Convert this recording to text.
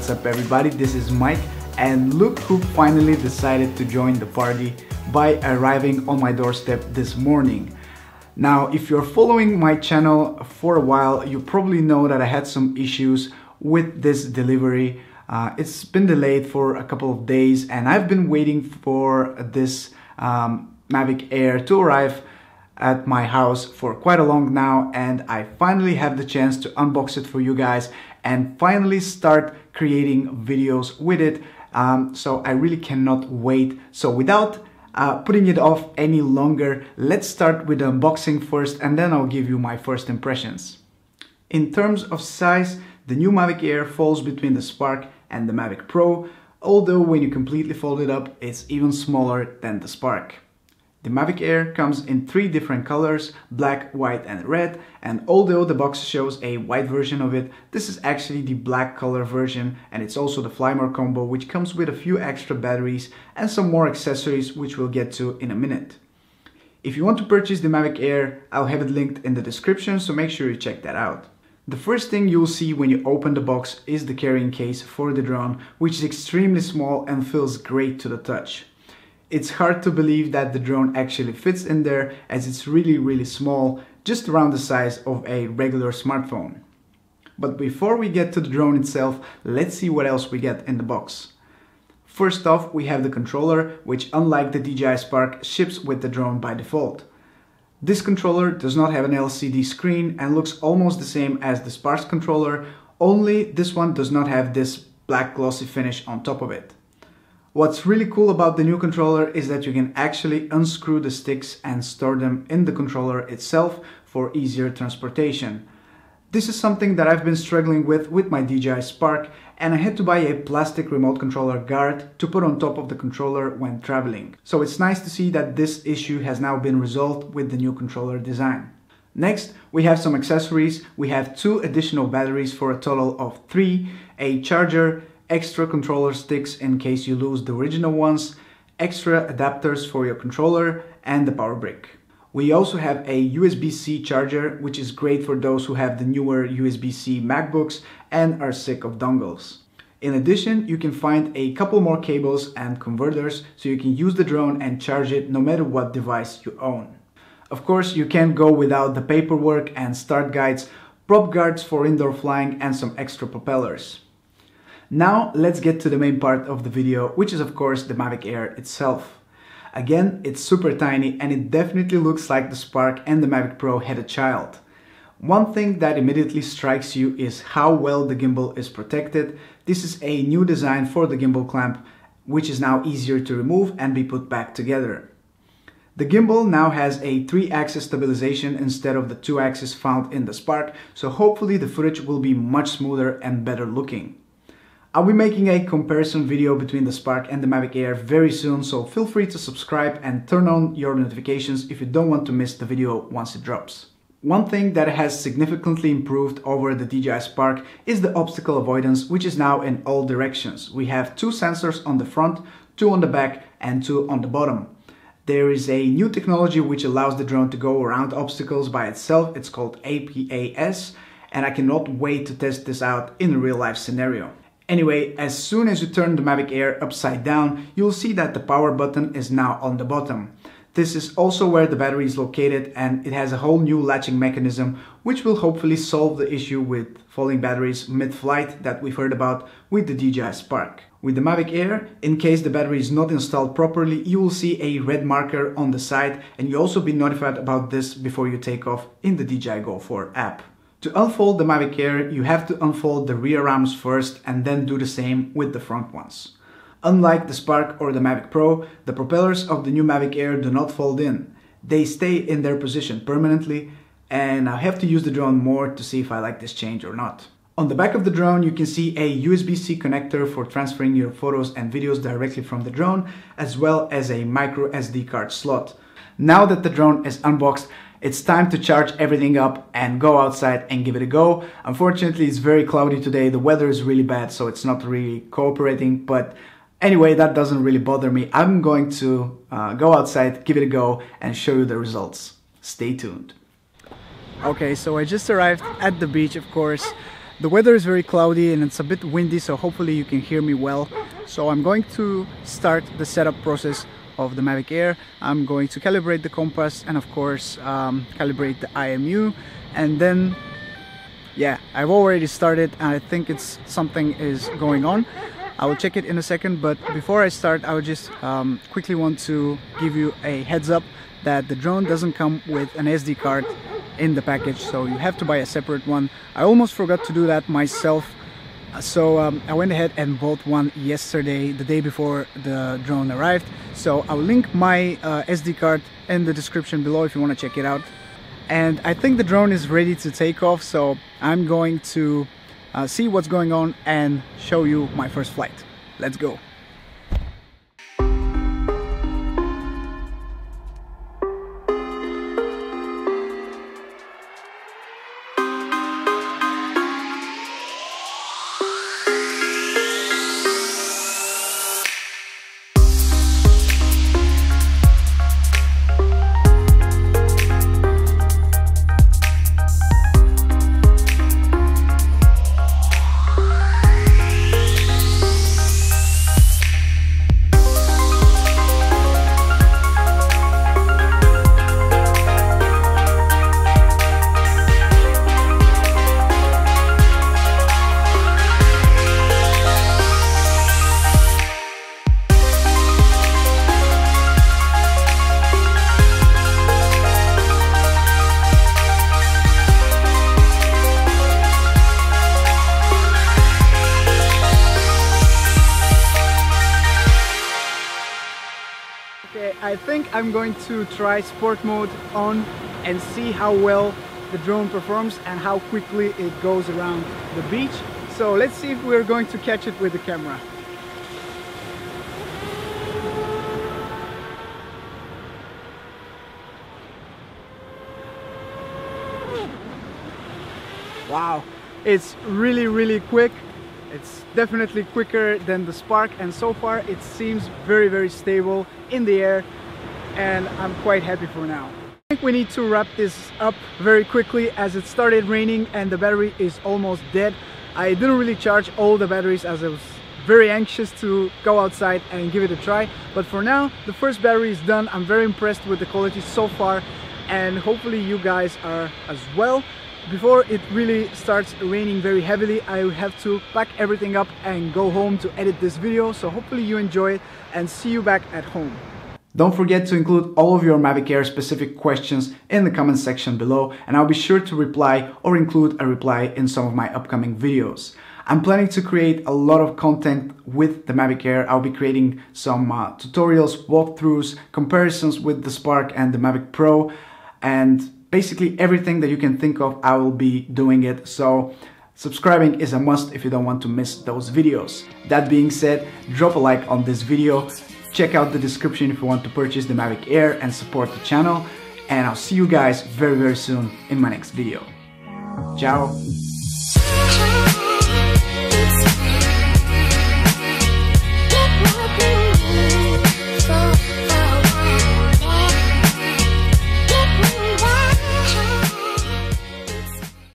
What's up everybody, this is Mike, and look who finally decided to join the party by arriving on my doorstep this morning. Now, if you're following my channel for a while, you probably know that I had some issues with this delivery. It's been delayed for a couple of days and I've been waiting for this Mavic Air to arrive at my house for quite a long now, and I finally have the chance to unbox it for you guys and finally start creating videos with it. So I really cannot wait. So without putting it off any longer, let's start with the unboxing first and then I'll give you my first impressions. In terms of size, the new Mavic Air falls between the Spark and the Mavic Pro, although when you completely fold it up, it's even smaller than the Spark. The Mavic Air comes in 3 different colors, black, white and red, and although the box shows a white version of it, this is actually the black color version, and it's also the Fly More combo, which comes with a few extra batteries and some more accessories which we'll get to in a minute. If you want to purchase the Mavic Air, I'll have it linked in the description, so make sure you check that out. The first thing you'll see when you open the box is the carrying case for the drone, which is extremely small and feels great to the touch. It's hard to believe that the drone actually fits in there, as it's really small, just around the size of a regular smartphone. But before we get to the drone itself, let's see what else we get in the box. First off, we have the controller, which unlike the DJI Spark, ships with the drone by default. This controller does not have an LCD screen and looks almost the same as the Spark's controller, only this one does not have this black glossy finish on top of it. What's really cool about the new controller is that you can actually unscrew the sticks and store them in the controller itself for easier transportation. This is something that I've been struggling with my DJI Spark, and I had to buy a plastic remote controller guard to put on top of the controller when traveling. So it's nice to see that this issue has now been resolved with the new controller design. Next, we have some accessories. We have 2 additional batteries for a total of 3, a charger, extra controller sticks in case you lose the original ones, extra adapters for your controller, and the power brick. We also have a USB-C charger, which is great for those who have the newer USB-C MacBooks and are sick of dongles. In addition, you can find a couple more cables and converters so you can use the drone and charge it no matter what device you own. Of course, you can't go without the paperwork and start guides, prop guards for indoor flying, and some extra propellers. Now let's get to the main part of the video, which is of course the Mavic Air itself. Again, it's super tiny and it definitely looks like the Spark and the Mavic Pro had a child. One thing that immediately strikes you is how well the gimbal is protected. This is a new design for the gimbal clamp, which is now easier to remove and be put back together. The gimbal now has a 3-axis stabilization instead of the 2-axis found in the Spark, so hopefully the footage will be much smoother and better looking. I'll be making a comparison video between the Spark and the Mavic Air very soon, so feel free to subscribe and turn on your notifications if you don't want to miss the video once it drops. One thing that has significantly improved over the DJI Spark is the obstacle avoidance, which is now in all directions. We have 2 sensors on the front, 2 on the back and 2 on the bottom. There is a new technology which allows the drone to go around obstacles by itself. It's called APAS, and I cannot wait to test this out in a real life scenario. Anyway, as soon as you turn the Mavic Air upside down, you'll see that the power button is now on the bottom. This is also where the battery is located, and it has a whole new latching mechanism which will hopefully solve the issue with falling batteries mid-flight that we've heard about with the DJI Spark. With the Mavic Air, in case the battery is not installed properly, you will see a red marker on the side, and you'll also be notified about this before you take off in the DJI Go 4 app. To unfold the Mavic Air, you have to unfold the rear arms first and then do the same with the front ones. Unlike the Spark or the Mavic Pro, the propellers of the new Mavic Air do not fold in. They stay in their position permanently, and I have to use the drone more to see if I like this change or not. On the back of the drone, you can see a USB-C connector for transferring your photos and videos directly from the drone, as well as a micro SD card slot. Now that the drone is unboxed, it's time to charge everything up and go outside and give it a go. Unfortunately, it's very cloudy today. The weather is really bad, so it's not really cooperating. But anyway, that doesn't really bother me. I'm going to go outside, give it a go, and show you the results. Stay tuned. Okay, so I just arrived at the beach, of course. The weather is very cloudy and it's a bit windy, so hopefully you can hear me well. So I'm going to start the setup process of the Mavic Air. I'm going to calibrate the compass and of course calibrate the IMU, and then yeah, I've already started and I think it's something is going on. I will check it in a second, but before I start I would just quickly want to give you a heads up that the drone doesn't come with an SD card in the package, so you have to buy a separate one. I almost forgot to do that myself, so I went ahead and bought one yesterday, the day before the drone arrived. So I'll link my SD card in the description below if you want to check it out. And I think the drone is ready to take off, so I'm going to see what's going on and show you my first flight. Let's go. I think I'm going to try sport mode on and see how well the drone performs and how quickly it goes around the beach. So let's see if we're going to catch it with the camera. Wow, it's really quick. It's definitely quicker than the Spark, and so far it seems very stable in the air, and I'm quite happy for now. I think we need to wrap this up very quickly as it started raining and the battery is almost dead. I didn't really charge all the batteries as I was very anxious to go outside and give it a try, but for now the first battery is done. I'm very impressed with the quality so far, and hopefully you guys are as well. Before it really starts raining very heavily, I have to pack everything up and go home to edit this video, so hopefully you enjoy it and see you back at home. Don't forget to include all of your Mavic Air specific questions in the comment section below, and I'll be sure to reply or include a reply in some of my upcoming videos. I'm planning to create a lot of content with the Mavic Air. I'll be creating some tutorials, walkthroughs, comparisons with the Spark and the Mavic Pro, and basically everything that you can think of, I will be doing it. So subscribing is a must if you don't want to miss those videos. That being said, drop a like on this video. Check out the description if you want to purchase the Mavic Air and support the channel. And I'll see you guys very soon in my next video. Ciao!